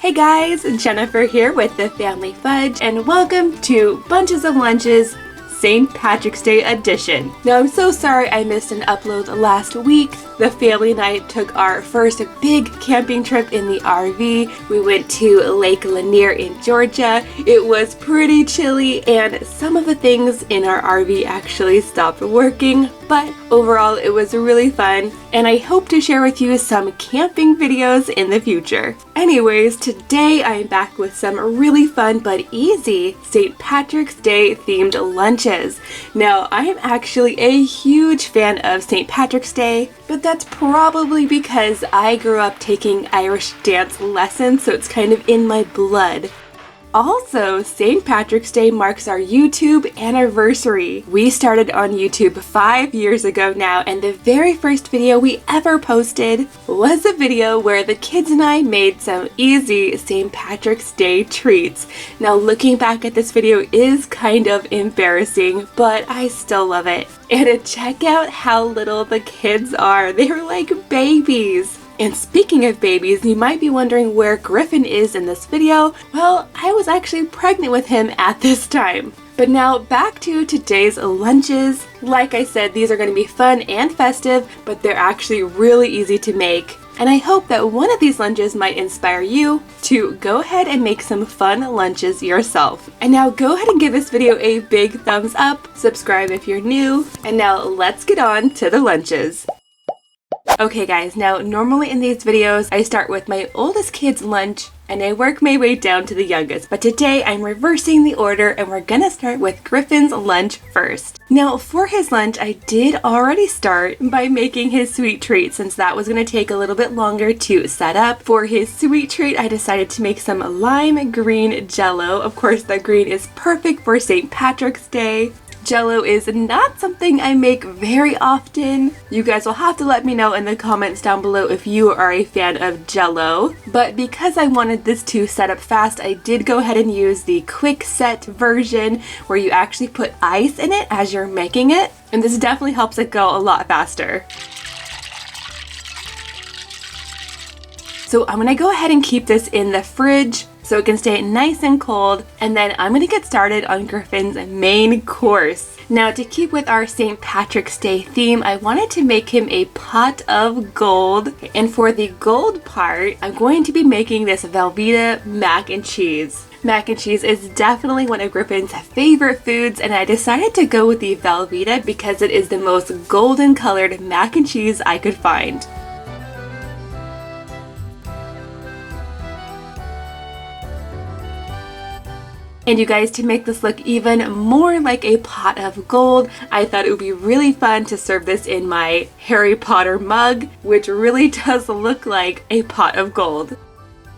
Hey guys, Jennifer here with the Family Fudge, and welcome to Bunches of Lunches St. Patrick's Day edition. Now, I'm so sorry I missed an upload last week. The family and I took our first big camping trip in the RV. We went to Lake Lanier in Georgia. It was pretty chilly and some of the things in our RV actually stopped working, but overall it was really fun and I hope to share with you some camping videos in the future. Anyways, today I'm back with some really fun but easy St. Patrick's Day themed lunches. Now, I am actually a huge fan of St. Patrick's Day, but that's probably because I grew up taking Irish dance lessons, so it's kind of in my blood. Also, St. Patrick's Day marks our YouTube anniversary. We started on YouTube 5 years ago now, and the very first video we ever posted was a video where the kids and I made some easy St. Patrick's Day treats. Now, looking back at this video is kind of embarrassing, but I still love it. And check out how little the kids are. They're like babies. And speaking of babies, you might be wondering where Griffin is in this video. Well, I was actually pregnant with him at this time. But now back to today's lunches. Like I said, these are going to be fun and festive, but they're actually really easy to make. And I hope that one of these lunches might inspire you to go ahead and make some fun lunches yourself. And now go ahead and give this video a big thumbs up, subscribe if you're new, and now let's get on to the lunches. Okay guys, now normally in these videos I start with my oldest kid's lunch and I work my way down to the youngest, but today I'm reversing the order and we're gonna start with Griffin's lunch first. Now for his lunch I did already start by making his sweet treat since that was gonna take a little bit longer to set up. For his sweet treat I decided to make some lime green jello. Of course the green is perfect for St. Patrick's Day. Jello is not something I make very often. You guys will have to let me know in the comments down below if you are a fan of Jello. But because I wanted this to set up fast, I did go ahead and use the quick set version where you actually put ice in it as you're making it. And this definitely helps it go a lot faster. So I'm gonna go ahead and keep this in the fridge so it can stay nice and cold, and then I'm gonna get started on Griffin's main course. Now to keep with our St. Patrick's Day theme, I wanted to make him a pot of gold, and for the gold part, I'm going to be making this Velveeta mac and cheese. Mac and cheese is definitely one of Griffin's favorite foods, and I decided to go with the Velveeta because it is the most golden colored mac and cheese I could find. And you guys, to make this look even more like a pot of gold, I thought it would be really fun to serve this in my Harry Potter mug, which really does look like a pot of gold.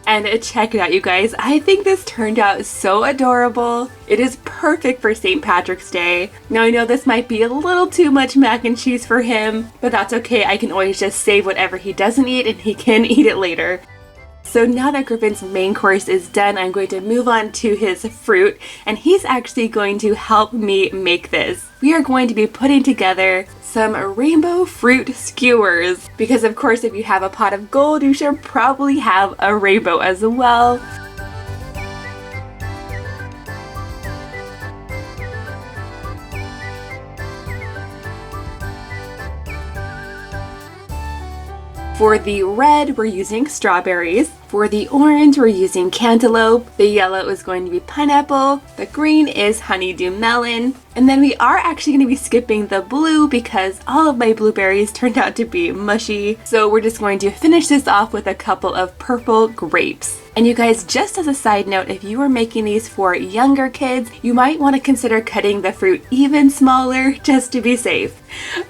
And check it out, you guys. I think this turned out so adorable. It is perfect for St. Patrick's Day. Now I know this might be a little too much mac and cheese for him, but that's okay. I can always just save whatever he doesn't eat and he can eat it later. So now that Griffin's main course is done, I'm going to move on to his fruit, and he's actually going to help me make this. We are going to be putting together some rainbow fruit skewers, because of course if you have a pot of gold, you should probably have a rainbow as well. For the red, we're using strawberries. For the orange, we're using cantaloupe. The yellow is going to be pineapple. The green is honeydew melon. And then we are actually going to be skipping the blue because all of my blueberries turned out to be mushy. So we're just going to finish this off with a couple of purple grapes. And you guys, just as a side note, if you are making these for younger kids, you might want to consider cutting the fruit even smaller just to be safe.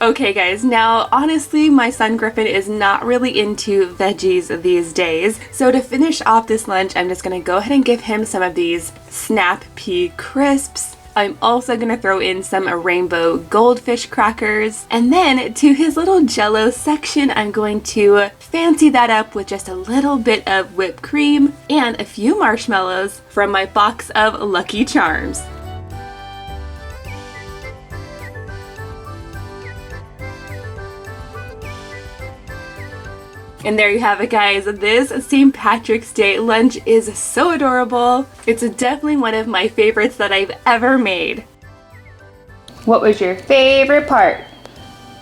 Okay guys, now honestly my son Griffin is not really into veggies these days. So to finish off this lunch, I'm just going to go ahead and give him some of these Snap Pea Crisps. I'm also going to throw in some rainbow goldfish crackers. And then to his little jello section, I'm going to fancy that up with just a little bit of whipped cream and a few marshmallows from my box of Lucky Charms. And there you have it, guys. This St. Patrick's Day lunch is so adorable. It's definitely one of my favorites that I've ever made. What was your favorite part?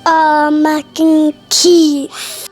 Mac and cheese.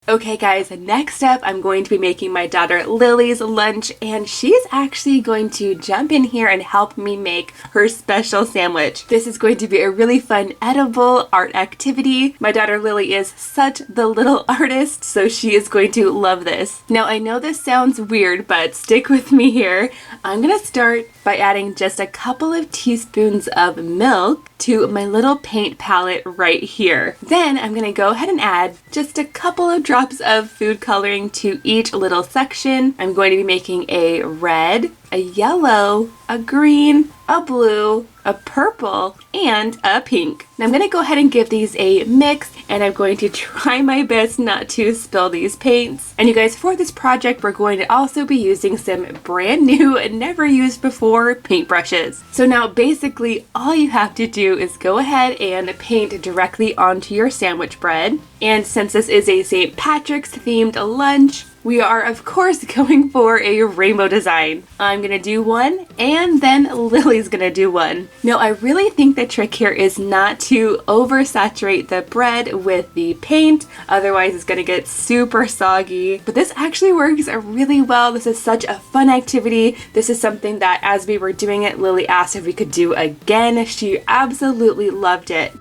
Okay guys, next up I'm going to be making my daughter Lily's lunch, and she's actually going to jump in here and help me make her special sandwich. This is going to be a really fun edible art activity. My daughter Lily is such the little artist, so she is going to love this. Now I know this sounds weird, but stick with me here. I'm gonna start by adding just a couple of teaspoons of milk to my little paint palette right here. Then I'm gonna go ahead and add just a couple of drops of food coloring to each little section. I'm going to be making a red, a yellow, a green, a blue, a purple, and a pink. Now I'm going to go ahead and give these a mix, and I'm going to try my best not to spill these paints. And you guys, for this project, we're going to also be using some brand new, never used before paintbrushes. So now basically all you have to do is go ahead and paint directly onto your sandwich bread. And since this is a St. Patrick's themed lunch, we are of course going for a rainbow design. I'm gonna do one, and then Lily's gonna do one. Now I really think the trick here is not to oversaturate the bread with the paint, otherwise it's gonna get super soggy. But this actually works really well. This is such a fun activity. This is something that as we were doing it, Lily asked if we could do again. She absolutely loved it.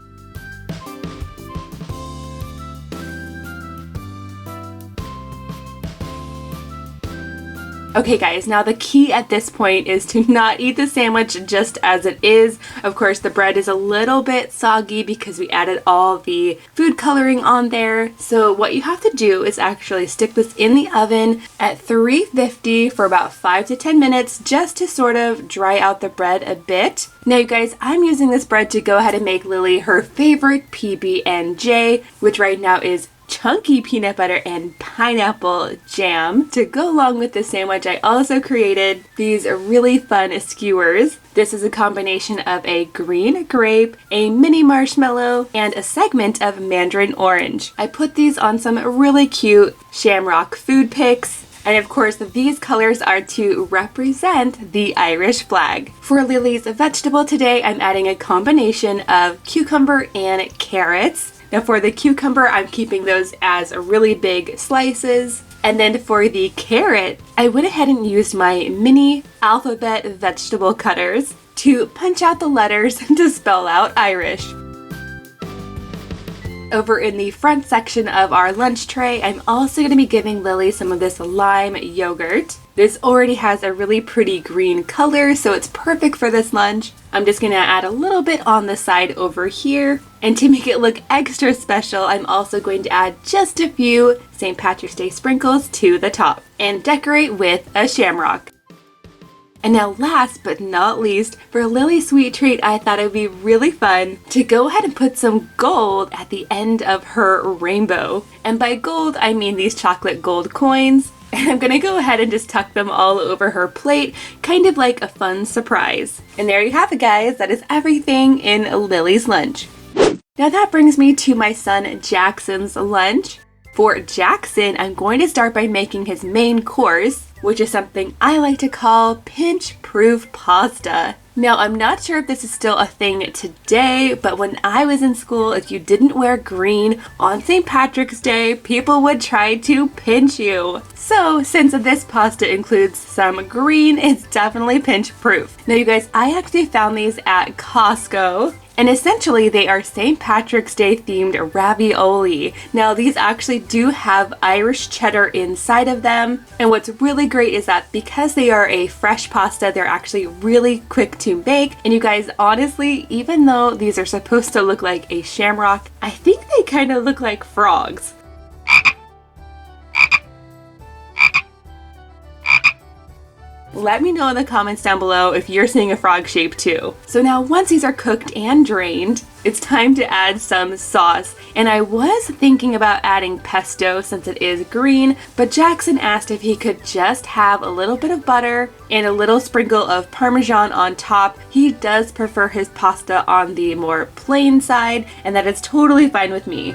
Okay guys, now the key at this point is to not eat the sandwich just as it is. Of course, the bread is a little bit soggy because we added all the food coloring on there. So what you have to do is actually stick this in the oven at 350 for about 5 to 10 minutes just to sort of dry out the bread a bit. Now you guys, I'm using this bread to go ahead and make Lily her favorite PB&J, which right now is chunky peanut butter and pineapple jam. To go along with this sandwich, I also created these really fun skewers. This is a combination of a green grape, a mini marshmallow, and a segment of mandarin orange. I put these on some really cute shamrock food picks. And of course, these colors are to represent the Irish flag. For Lily's vegetable today, I'm adding a combination of cucumber and carrots. Now for the cucumber, I'm keeping those as really big slices. And then for the carrot, I went ahead and used my mini alphabet vegetable cutters to punch out the letters to spell out Irish. Over in the front section of our lunch tray, I'm also going to be giving Lily some of this lime yogurt. This already has a really pretty green color, so it's perfect for this lunch. I'm just going to add a little bit on the side over here. And to make it look extra special, I'm also going to add just a few St. Patrick's Day sprinkles to the top and decorate with a shamrock. And now last but not least, for Lily's sweet treat, I thought it would be really fun to go ahead and put some gold at the end of her rainbow. And by gold, I mean these chocolate gold coins. And I'm gonna go ahead and just tuck them all over her plate, kind of like a fun surprise. And there you have it, guys. That is everything in Lily's lunch. Now that brings me to my son Jackson's lunch. For Jackson, I'm going to start by making his main course, which is something I like to call pinch-proof pasta. Now, I'm not sure if this is still a thing today, but when I was in school, if you didn't wear green on St. Patrick's Day, people would try to pinch you. So, since this pasta includes some green, it's definitely pinch-proof. Now, you guys, I actually found these at Costco. And essentially, they are St. Patrick's Day themed ravioli. Now, these actually do have Irish cheddar inside of them. And what's really great is that because they are a fresh pasta, they're actually really quick to make. And you guys, honestly, even though these are supposed to look like a shamrock, I think they kind of look like frogs. Let me know in the comments down below if you're seeing a frog shape too. So now once these are cooked and drained, it's time to add some sauce. And I was thinking about adding pesto since it is green, but Jackson asked if he could just have a little bit of butter and a little sprinkle of Parmesan on top. He does prefer his pasta on the more plain side, and that is totally fine with me.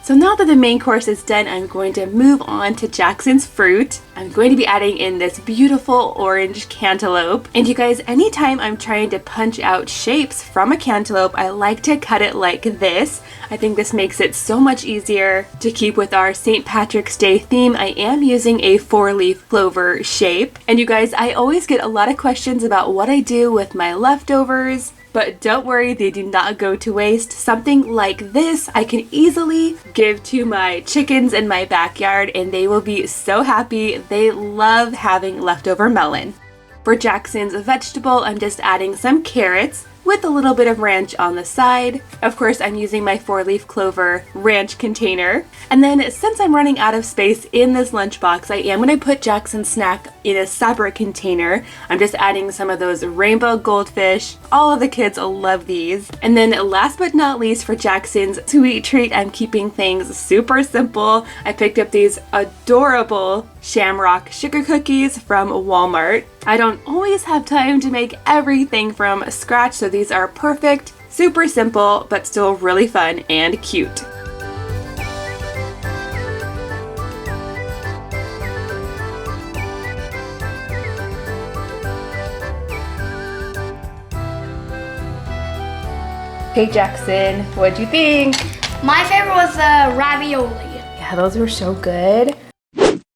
So now that the main course is done, I'm going to move on to Jackson's fruit. I'm going to be adding in this beautiful orange cantaloupe. And you guys, anytime I'm trying to punch out shapes from a cantaloupe, I like to cut it like this. I think this makes it so much easier. To keep with our St. Patrick's Day theme, I am using a 4-leaf clover shape. And you guys, I always get a lot of questions about what I do with my leftovers. But don't worry, they do not go to waste. Something like this I can easily give to my chickens in my backyard and they will be so happy. They love having leftover melon. For Jackson's vegetable, I'm just adding some carrots with a little bit of ranch on the side. Of course, I'm using my 4-leaf clover ranch container. And then since I'm running out of space in this lunchbox, I am going to put Jackson's snack in a separate container. I'm just adding some of those rainbow goldfish. All of the kids love these. And then last but not least, for Jackson's sweet treat, I'm keeping things super simple. I picked up these adorable shamrock sugar cookies from Walmart. I don't always have time to make everything from scratch, so these are perfect, super simple, but still really fun and cute. Hey Jackson, what'd you think? My favorite was the ravioli. Yeah, those were so good.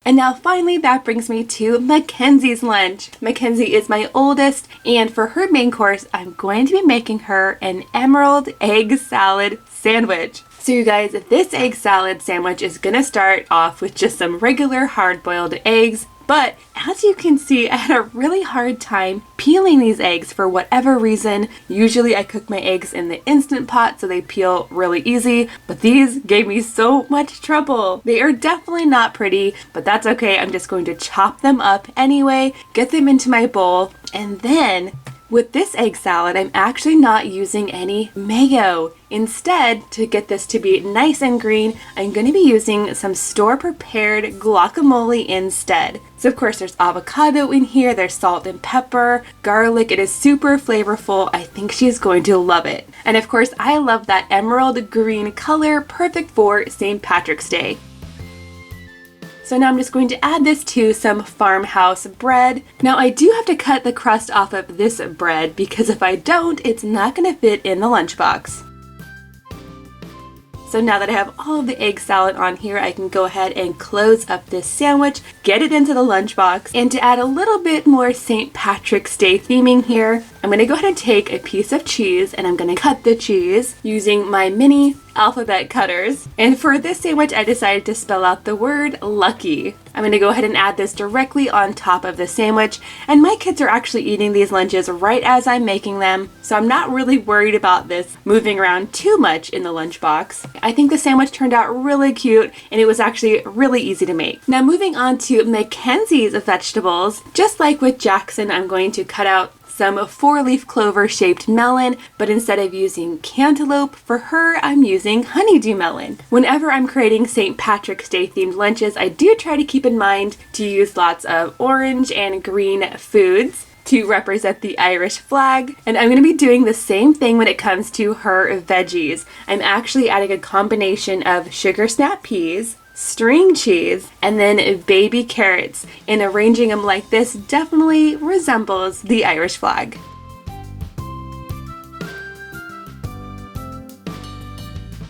And now finally, that brings me to Mackenzie's lunch. Mackenzie is my oldest, and for her main course, I'm going to be making her an emerald egg salad sandwich. So you guys, this egg salad sandwich is gonna start off with just some regular hard-boiled eggs. But as you can see, I had a really hard time peeling these eggs for whatever reason. Usually I cook my eggs in the Instant Pot so they peel really easy, but these gave me so much trouble. They are definitely not pretty, but that's okay. I'm just going to chop them up anyway, get them into my bowl, and then with this egg salad, I'm actually not using any mayo. Instead, to get this to be nice and green, I'm going to be using some store-prepared guacamole instead. So of course there's avocado in here, there's salt and pepper, garlic. It is super flavorful. I think she's going to love it. And of course, I love that emerald green color, perfect for St. Patrick's Day. So now I'm just going to add this to some farmhouse bread. Now I do have to cut the crust off of this bread because if I don't, it's not going to fit in the lunchbox. So now that I have all of the egg salad on here, I can go ahead and close up this sandwich, get it into the lunchbox, and to add a little bit more St. Patrick's Day theming here, I'm going to go ahead and take a piece of cheese and I'm going to cut the cheese using my mini alphabet cutters. And for this sandwich, I decided to spell out the word lucky. I'm going to go ahead and add this directly on top of the sandwich. And my kids are actually eating these lunches right as I'm making them, so I'm not really worried about this moving around too much in the lunchbox. I think the sandwich turned out really cute and it was actually really easy to make. Now moving on to Mackenzie's vegetables, just like with Jackson, I'm going to cut out some 4-leaf clover shaped melon, but instead of using cantaloupe, for her I'm using honeydew melon. Whenever I'm creating St. Patrick's Day themed lunches, I do try to keep in mind to use lots of orange and green foods to represent the Irish flag. And I'm going to be doing the same thing when it comes to her veggies. I'm actually adding a combination of sugar snap peas, string cheese, and then baby carrots, and arranging them like this definitely resembles the Irish flag.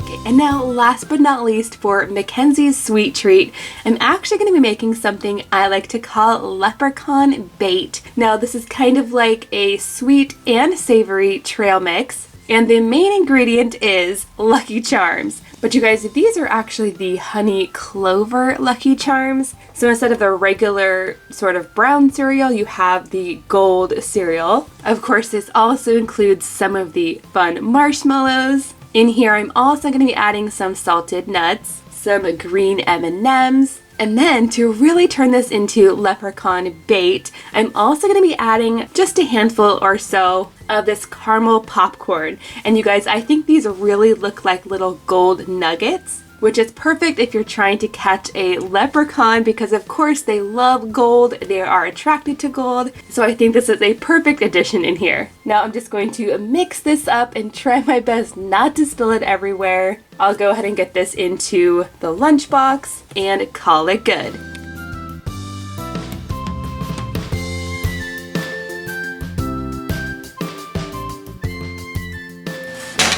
Okay, and now last but not least, for Mackenzie's sweet treat, I'm actually going to be making something I like to call leprechaun bait. Now this is kind of like a sweet and savory trail mix, and the main ingredient is Lucky Charms. But you guys, these are actually the honey clover Lucky Charms. So instead of the regular sort of brown cereal, you have the gold cereal. Of course, this also includes some of the fun marshmallows. In here, I'm also going to be adding some salted nuts, some green M&Ms, and then to really turn this into leprechaun bait, I'm also going to be adding just a handful or so of this caramel popcorn. And you guys, I think these really look like little gold nuggets, which is perfect if you're trying to catch a leprechaun because of course they love gold, they are attracted to gold. So I think this is a perfect addition in here. Now I'm just going to mix this up and try my best not to spill it everywhere. I'll go ahead and get this into the lunchbox and call it good.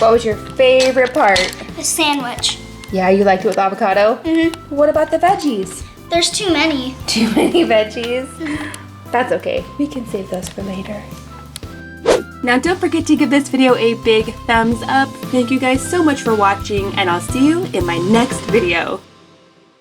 What was your favorite part? The sandwich. Yeah, you liked it with avocado? Mm-hmm. What about the veggies? There's too many. Too many veggies? That's okay. We can save those for later. Now don't forget to give this video a big thumbs up. Thank you guys so much for watching, and I'll see you in my next video.